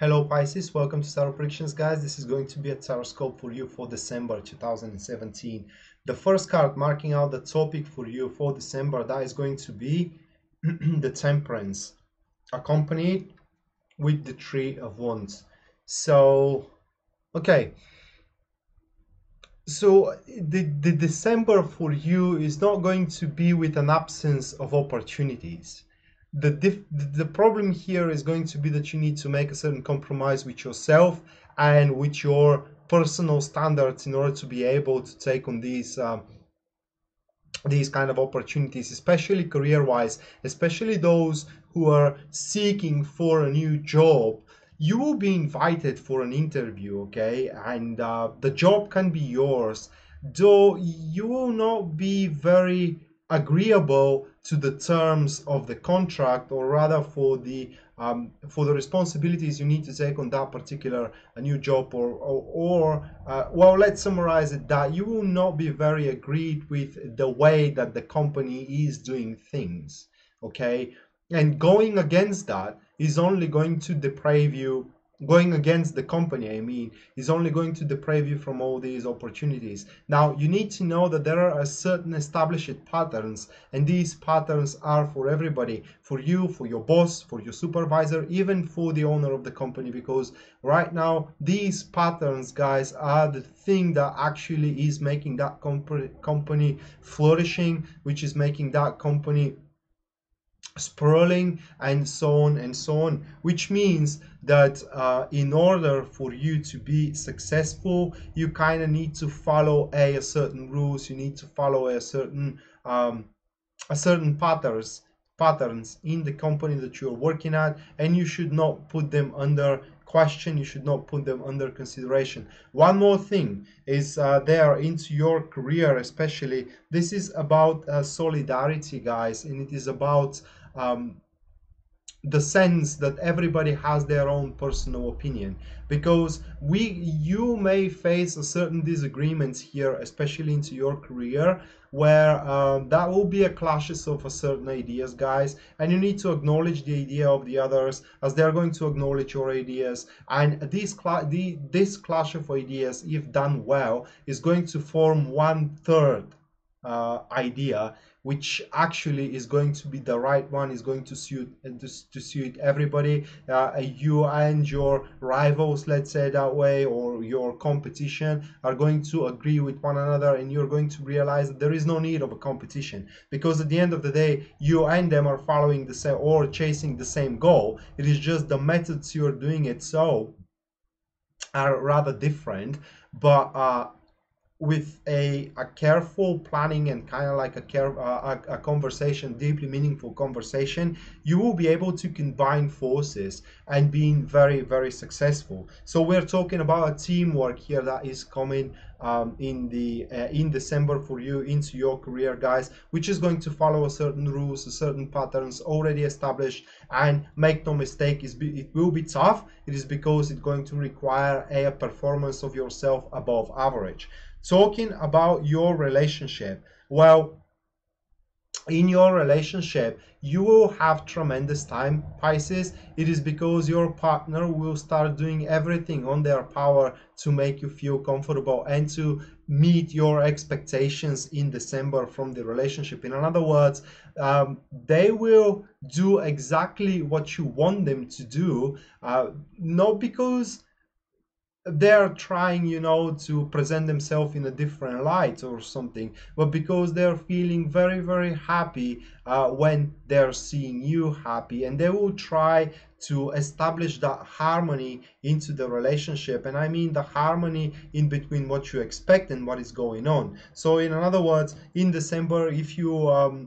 Hello Pisces, welcome to Tarot Predictions guys. This is going to be a tarot scope for you for December 2017. The first card marking out the topic for you for December, that is going to be the Temperance, accompanied with the Three of Wands. Okay, so the December for you is not going to be with an absence of opportunities. The problem here is going to be that you need to make a certain compromise with yourself and with your personal standards in order to be able to take on these kind of opportunities, especially career-wise, especially those who are seeking for a new job. You will be invited for an interview, okay, and the job can be yours, though you will not be very agreeable to the terms of the contract, or rather for the responsibilities you need to take on that particular new job, or well, let's summarize it that you will not be very agreed with the way that the company is doing things, okay, and going against that is only going to deprive you. Going against the company, I mean, is only going to deprive you from all these opportunities. Now, you need to know that there are a certain established patterns, and these patterns are for everybody, for you, for your boss, for your supervisor, even for the owner of the company, because right now, these patterns, guys, are the thing that actually is making that company flourishing, which is making that company sprawling, and so on and so on, which means that in order for you to be successful, you kind of need to follow a certain rules. You need to follow a certain patterns in the company that you're working at, and you should not put them under question. You should not put them under consideration. One more thing is there into your career, especially this is about solidarity, guys, and it is about the sense that everybody has their own personal opinion, because you may face a certain disagreements here, especially into your career, where that will be a clashes of a certain ideas, guys, and you need to acknowledge the idea of the others as they're going to acknowledge your ideas, and this clash of ideas, if done well, is going to form 1/3 idea, which actually is going to be the right one, is going to suit everybody. You and your rivals, let's say that way, or your competition, are going to agree with one another, and you're going to realize that there is no need of a competition, because at the end of the day, you and them are following the same or chasing the same goal. It is just the methods you're doing it so are rather different, but with a careful planning and kind of like a conversation, deeply meaningful conversation, you will be able to combine forces and being very, very successful. So we're talking about a teamwork here that is coming in December for you into your career, guys, which is going to follow a certain rules, a certain patterns already established. And make no mistake, it will be tough. It is because it's going to require a performance of yourself above average. Talking about your relationship, well, in your relationship, you will have tremendous time, Pisces. It is because your partner will start doing everything on their power to make you feel comfortable and to meet your expectations in December from the relationship. In other words, they will do exactly what you want them to do, not because they're trying, to present themselves in a different light or something, but because they're feeling very, very happy when they're seeing you happy, and they will try to establish that harmony into the relationship. And I mean the harmony in between what you expect and what is going on. So in other words, in December, if you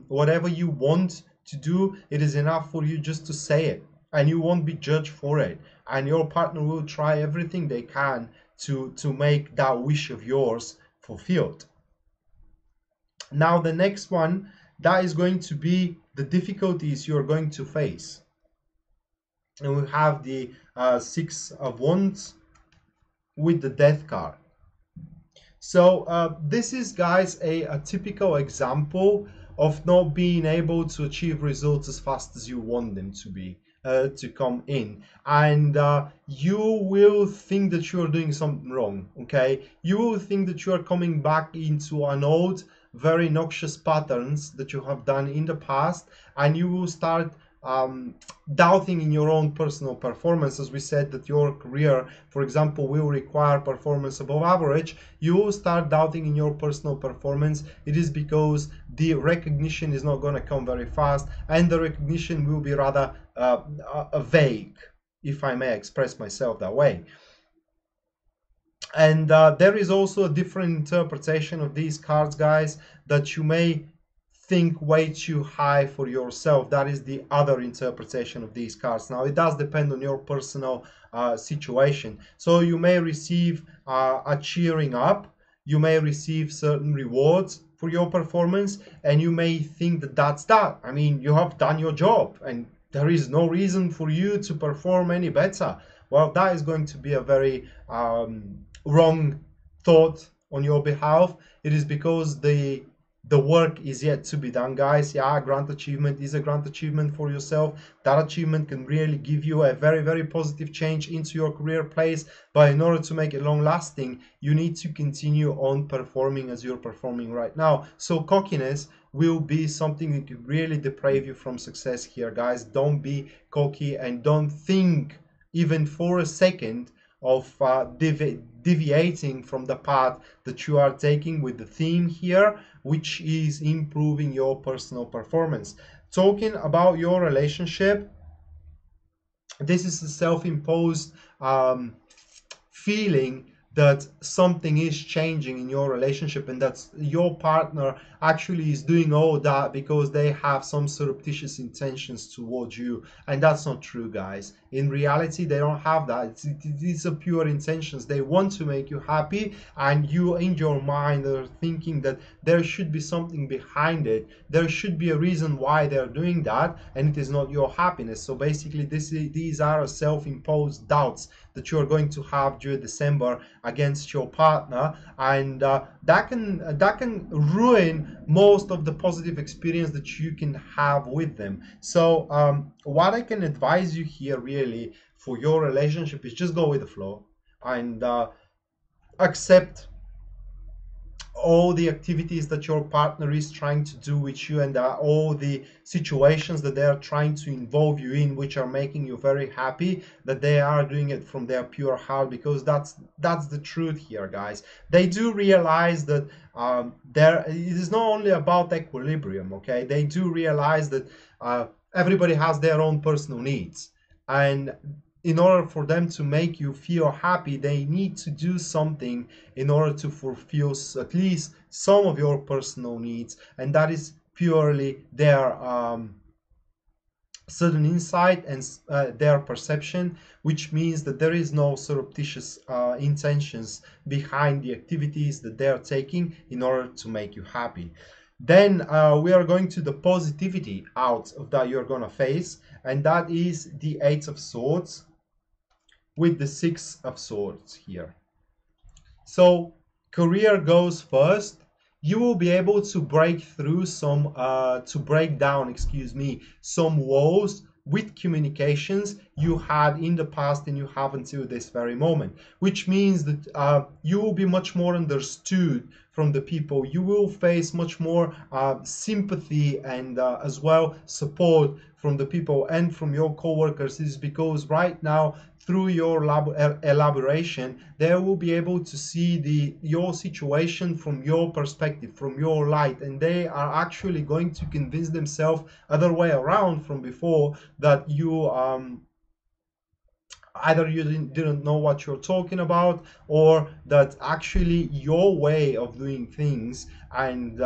whatever you want to do, it is enough for you just to say it, and you won't be judged for it, and your partner will try everything they can to make that wish of yours fulfilled. Now the next one, that is going to be the difficulties you're going to face, and we have the Six of Wands with the Death card. So this is, guys, a typical example of not being able to achieve results as fast as you want them to be. to come in, and you will think that you're doing something wrong. Okay, you will think that you are coming back into an old, very noxious patterns that you have done in the past, and you will start doubting in your own personal performance. As we said, that your career, for example, will require performance above average. You will start doubting in your personal performance. It is because the recognition is not going to come very fast, and the recognition will be rather vague, if I may express myself that way. And there is also a different interpretation of these cards, guys, that you may think way too high for yourself. That is the other interpretation of these cards. Now, it does depend on your personal situation. So you may receive a cheering up, you may receive certain rewards for your performance, and you may think that that's that. I mean, you have done your job and there is no reason for you to perform any better. Well, that is going to be a very wrong thought on your behalf. It is because the work is yet to be done, guys. Yeah, a grant achievement is a grant achievement for yourself. That achievement can really give you a very, very positive change into your career place. But in order to make it long lasting, you need to continue on performing as you're performing right now. So cockiness will be something that could really deprive you from success here, guys. Don't be cocky, and don't think even for a second of deviating from the path that you are taking with the theme here, which is improving your personal performance. Talking about your relationship, this is a self-imposed feeling that something is changing in your relationship, and that your partner actually is doing all that because they have some surreptitious intentions towards you. And that's not true, guys. In reality, they don't have that. It's a pure intentions. They want to make you happy, and you in your mind are thinking that there should be something behind it. There should be a reason why they're doing that, and it is not your happiness. So basically, these are self-imposed doubts that you're going to have during December against your partner, and that can ruin most of the positive experience that you can have with them. So what I can advise you here really for your relationship is just go with the flow, and accept all the activities that your partner is trying to do with you, and all the situations that they are trying to involve you in, which are making you very happy, that they are doing it from their pure heart, because that's the truth here, guys. They do realize that it is not only about equilibrium. Okay, they do realize that everybody has their own personal needs, and in order for them to make you feel happy, they need to do something in order to fulfill at least some of your personal needs, and that is purely their certain insight and their perception, which means that there is no surreptitious intentions behind the activities that they're taking in order to make you happy. Then we are going to the positivity out of that you're gonna face, and that is the Eight of Swords with the Six of Swords here. So career goes first. You will be able to break through some, to break down, excuse me, some walls with communications you had in the past and you have until this very moment, which means that you will be much more understood from the people. You will face much more sympathy and as well support from the people and from your co-workers. Is because right now, through your elaboration, they will be able to see your situation from your perspective, from your light, and they are actually going to convince themselves other way around from before, that you either you didn't know what you're talking about, or that actually your way of doing things and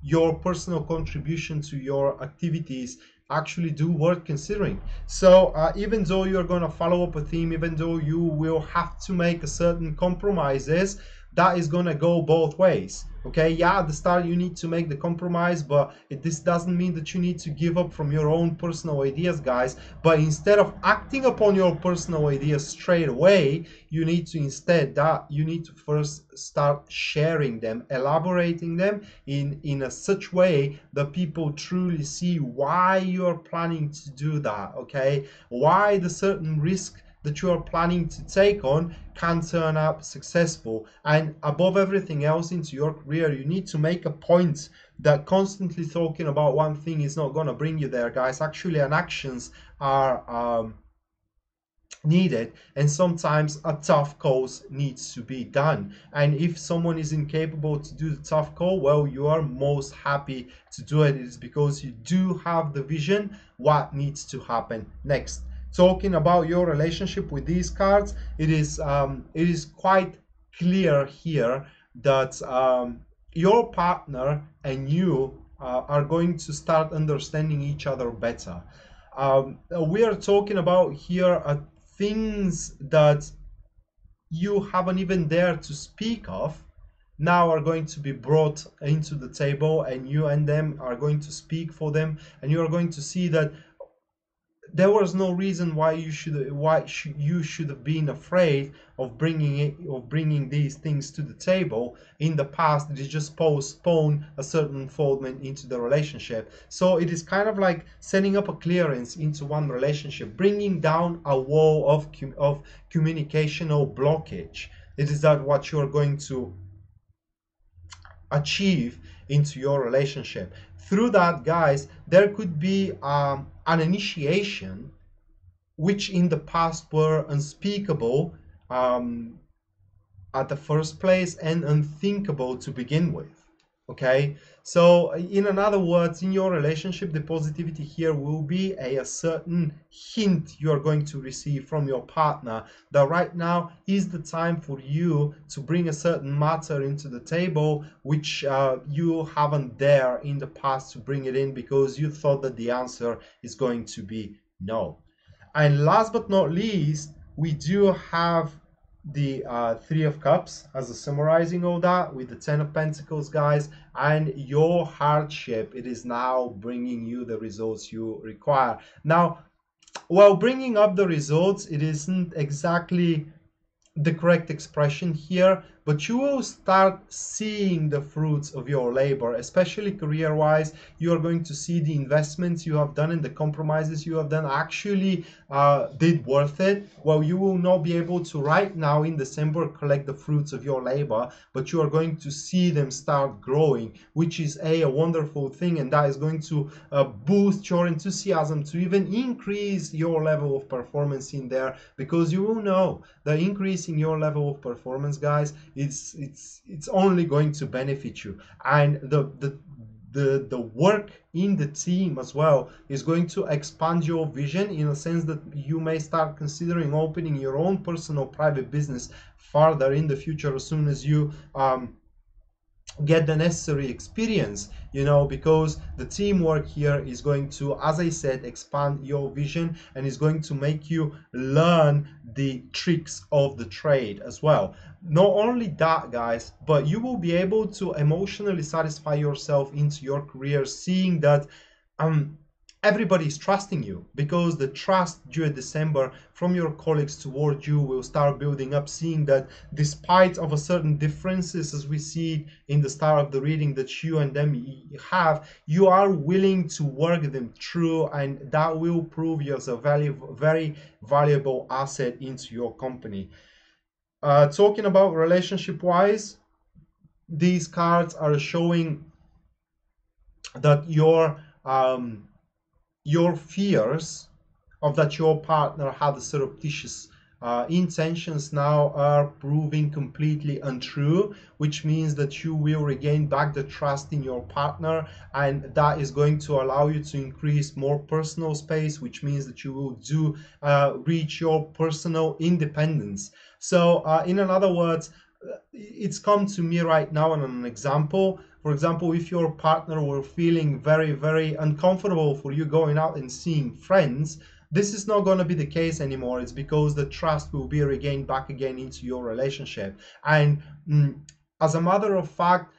your personal contribution to your activities actually do worth considering. So even though you're going to follow up a theme, even though you will have to make a certain compromises, that is going to go both ways. Okay, yeah, at the start you need to make the compromise, but this doesn't mean that you need to give up from your own personal ideas, guys. But instead of acting upon your personal ideas straight away, you need to first start sharing them, elaborating them in a such way that people truly see why you are planning to do that. Okay, why the certain risk that you are planning to take on can turn out successful. And above everything else into your career, you need to make a point that constantly talking about one thing is not going to bring you there, guys. Actually, and actions are needed, and sometimes a tough call needs to be done. And if someone is incapable to do the tough call, well, you are most happy to do it. It's because you do have the vision what needs to happen next. Talking about your relationship with these cards, it is quite clear here that your partner and you are going to start understanding each other better. We are talking about here things that you haven't even dared to speak of now are going to be brought into the table, and you and them are going to speak for them, and you are going to see that there was no reason why you should have been afraid of bringing these things to the table in the past. It is just postpone a certain unfoldment into the relationship. So it is kind of like setting up a clearance into one relationship, bringing down a wall of communication or blockage. It is that what you're going to achieve into your relationship. Through that, guys, there could be an initiation which in the past were unspeakable at the first place and unthinkable to begin with. Okay, so in other words, in your relationship, the positivity here will be a certain hint you are going to receive from your partner that right now is the time for you to bring a certain matter into the table which you haven't dared in the past to bring it in because you thought that the answer is going to be no. And last but not least, we do have the Three of Cups as a summarizing all that with the Ten of Pentacles, guys. And your hardship, it is now bringing you the results you require. Now, while bringing up the results, it isn't exactly the correct expression here, but you will start seeing the fruits of your labor, especially career-wise. You are going to see the investments you have done and the compromises you have done actually did worth it. Well, you will not be able to right now in December collect the fruits of your labor, but you are going to see them start growing, which is a wonderful thing, and that is going to boost your enthusiasm to even increase your level of performance in there, because you will know the increase in your level of performance, guys, it's only going to benefit you. And the work in the team as well is going to expand your vision in a sense that you may start considering opening your own personal private business farther in the future as soon as you get the necessary experience, you know, because the teamwork here is going to, as I said, expand your vision and is going to make you learn the tricks of the trade as well. Not only that, guys, but you will be able to emotionally satisfy yourself into your career, seeing that everybody is trusting you, because the trust during December from your colleagues towards you will start building up, seeing that despite of a certain differences as we see in the start of the reading that you and them have, you are willing to work them through, and that will prove you as a very valuable asset into your company. Talking about relationship wise, these cards are showing that your fears of that your partner had surreptitious intentions now are proving completely untrue, which means that you will regain back the trust in your partner, and that is going to allow you to increase more personal space, which means that you will reach your personal independence. So in other words, it's come to me right now on an example. For example, if your partner were feeling very uncomfortable for you going out and seeing friends, this is not going to be the case anymore. It's because the trust will be regained back again into your relationship. And as a matter of fact,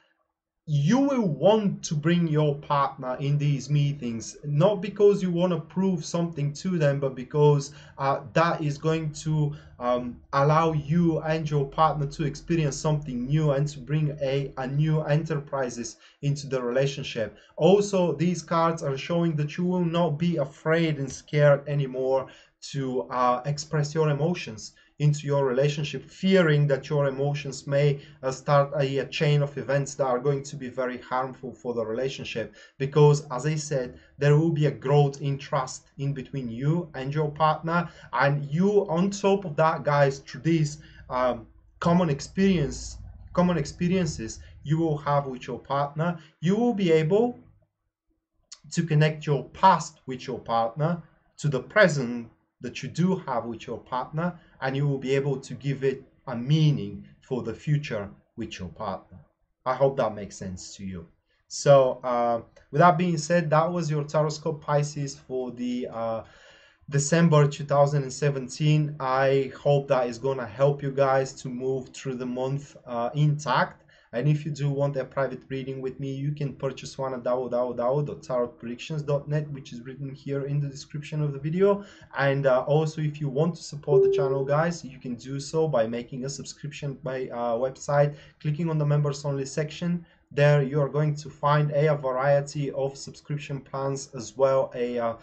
you will want to bring your partner in these meetings, not because you want to prove something to them, but because that is going to allow you and your partner to experience something new and to bring a new enterprises into the relationship. Also, these cards are showing that you will not be afraid and scared anymore to express your emotions into your relationship, fearing that your emotions may start a chain of events that are going to be very harmful for the relationship. Because, as I said, there will be a growth in trust in between you and your partner, and you, on top of that, guys, through these common experiences you will have with your partner, you will be able to connect your past with your partner to the present that you do have with your partner, and you will be able to give it a meaning for the future with your partner. I hope that makes sense to you. So with that being said, that was your Taroscope Pisces for the December 2017. I hope that is going to help you guys to move through the month intact. And if you do want a private reading with me, you can purchase one at www.tarotpredictions.net, which is written here in the description of the video. And also, if you want to support the channel, guys, you can do so by making a subscription by website, clicking on the members only section. There you are going to find a variety of subscription plans, as well a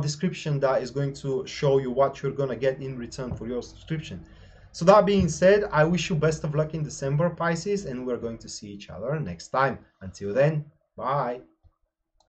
description that is going to show you what you're going to get in return for your subscription. So that being said, I wish you best of luck in December, Pisces, and we're going to see each other next time. Until then, bye.